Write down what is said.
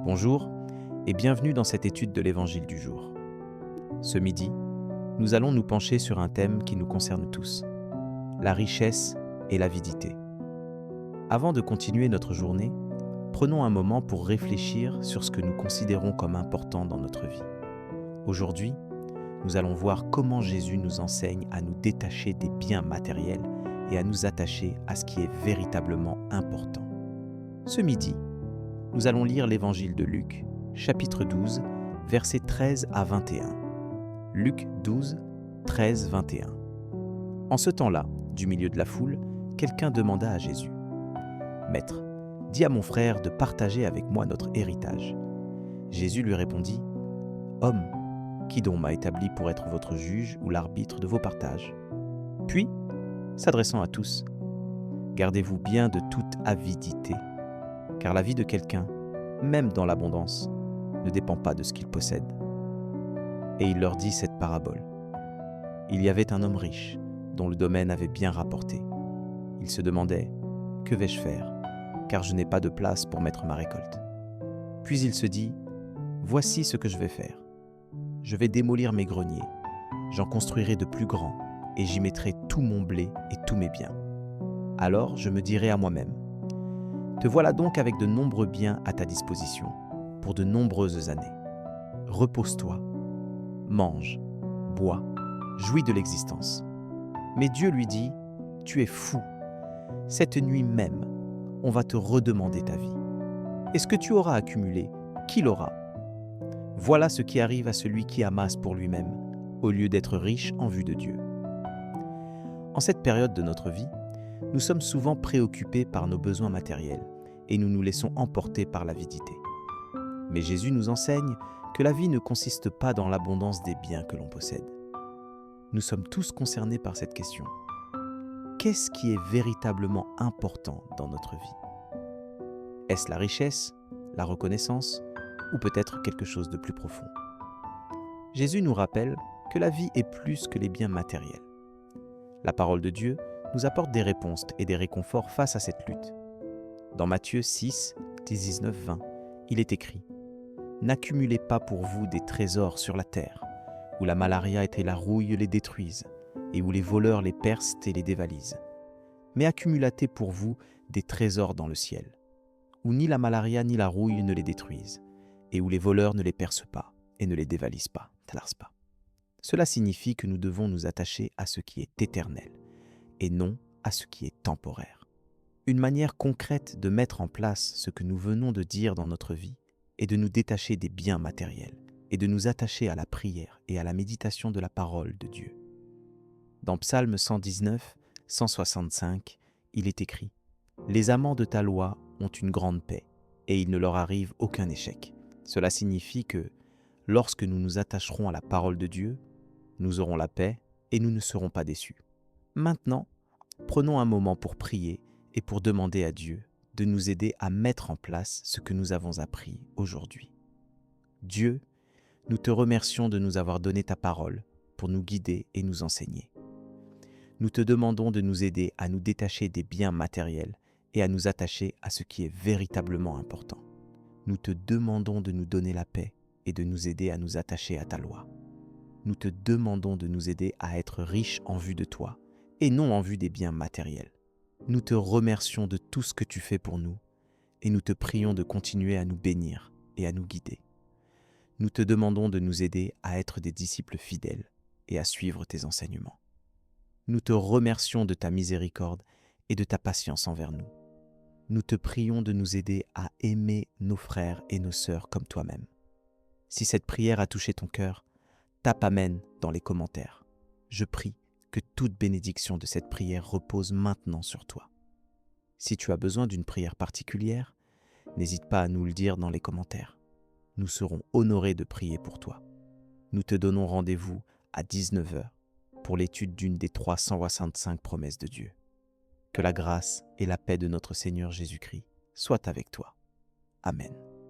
Bonjour et bienvenue dans cette étude de l'Évangile du jour. Ce midi, nous allons nous pencher sur un thème qui nous concerne tous, la richesse et l'avidité. Avant de continuer notre journée, prenons un moment pour réfléchir sur ce que nous considérons comme important dans notre vie. Aujourd'hui, nous allons voir comment Jésus nous enseigne à nous détacher des biens matériels et à nous attacher à ce qui est véritablement important. Ce midi, nous allons lire l'Évangile de Luc, chapitre 12, versets 13 à 21. Luc 12, 13, 21. En ce temps-là, du milieu de la foule, quelqu'un demanda à Jésus : « Maître, dis à mon frère de partager avec moi notre héritage. » Jésus lui répondit : « Homme, qui donc m'a établi pour être votre juge ou l'arbitre de vos partages ? » Puis, s'adressant à tous : « Gardez-vous bien de toute avidité, car la vie de quelqu'un, même dans l'abondance, ne dépend pas de ce qu'il possède. » Et il leur dit cette parabole. Il y avait un homme riche, dont le domaine avait bien rapporté. Il se demandait : « Que vais-je faire ? Car je n'ai pas de place pour mettre ma récolte. » Puis il se dit : « Voici ce que je vais faire. Je vais démolir mes greniers, j'en construirai de plus grands, et j'y mettrai tout mon blé et tous mes biens. Alors je me dirai à moi-même : te voilà donc avec de nombreux biens à ta disposition, pour de nombreuses années. Repose-toi, mange, bois, jouis de l'existence. » Mais Dieu lui dit : « Tu es fou. Cette nuit même, on va te redemander ta vie. Et ce que tu auras accumulé, qui l'aura ? Voilà ce qui arrive à celui qui amasse pour lui-même, au lieu d'être riche en vue de Dieu. » En cette période de notre vie, nous sommes souvent préoccupés par nos besoins matériels et nous nous laissons emporter par l'avidité. Mais Jésus nous enseigne que la vie ne consiste pas dans l'abondance des biens que l'on possède. Nous sommes tous concernés par cette question. Qu'est-ce qui est véritablement important dans notre vie ? Est-ce la richesse, la reconnaissance ou peut-être quelque chose de plus profond ? Jésus nous rappelle que la vie est plus que les biens matériels. La parole de Dieu nous apporte des réponses et des réconforts face à cette lutte. Dans Matthieu 6, 19-20, il est écrit : « N'accumulez pas pour vous des trésors sur la terre, où la malaria et la rouille les détruisent, et où les voleurs les percent et les dévalisent. Mais accumulatez pour vous des trésors dans le ciel, où ni la malaria ni la rouille ne les détruisent, et où les voleurs ne les percent pas et ne les dévalisent pas. » Cela signifie que nous devons nous attacher à ce qui est éternel, et non à ce qui est temporaire. Une manière concrète de mettre en place ce que nous venons de dire dans notre vie est de nous détacher des biens matériels et de nous attacher à la prière et à la méditation de la parole de Dieu. Dans Psaume 119, 165, il est écrit : « Les amants de ta loi ont une grande paix, et il ne leur arrive aucun échec. » Cela signifie que, lorsque nous nous attacherons à la parole de Dieu, nous aurons la paix et nous ne serons pas déçus. Maintenant, prenons un moment pour prier et pour demander à Dieu de nous aider à mettre en place ce que nous avons appris aujourd'hui. Dieu, nous te remercions de nous avoir donné ta parole pour nous guider et nous enseigner. Nous te demandons de nous aider à nous détacher des biens matériels et à nous attacher à ce qui est véritablement important. Nous te demandons de nous donner la paix et de nous aider à nous attacher à ta loi. Nous te demandons de nous aider à être riches en vue de toi et non en vue des biens matériels. Nous te remercions de tout ce que tu fais pour nous et nous te prions de continuer à nous bénir et à nous guider. Nous te demandons de nous aider à être des disciples fidèles et à suivre tes enseignements. Nous te remercions de ta miséricorde et de ta patience envers nous. Nous te prions de nous aider à aimer nos frères et nos sœurs comme toi-même. Si cette prière a touché ton cœur, tape Amen dans les commentaires. Je prie que toute bénédiction de cette prière repose maintenant sur toi. Si tu as besoin d'une prière particulière, n'hésite pas à nous le dire dans les commentaires. Nous serons honorés de prier pour toi. Nous te donnons rendez-vous à 19h pour l'étude d'une des 365 promesses de Dieu. Que la grâce et la paix de notre Seigneur Jésus-Christ soient avec toi. Amen.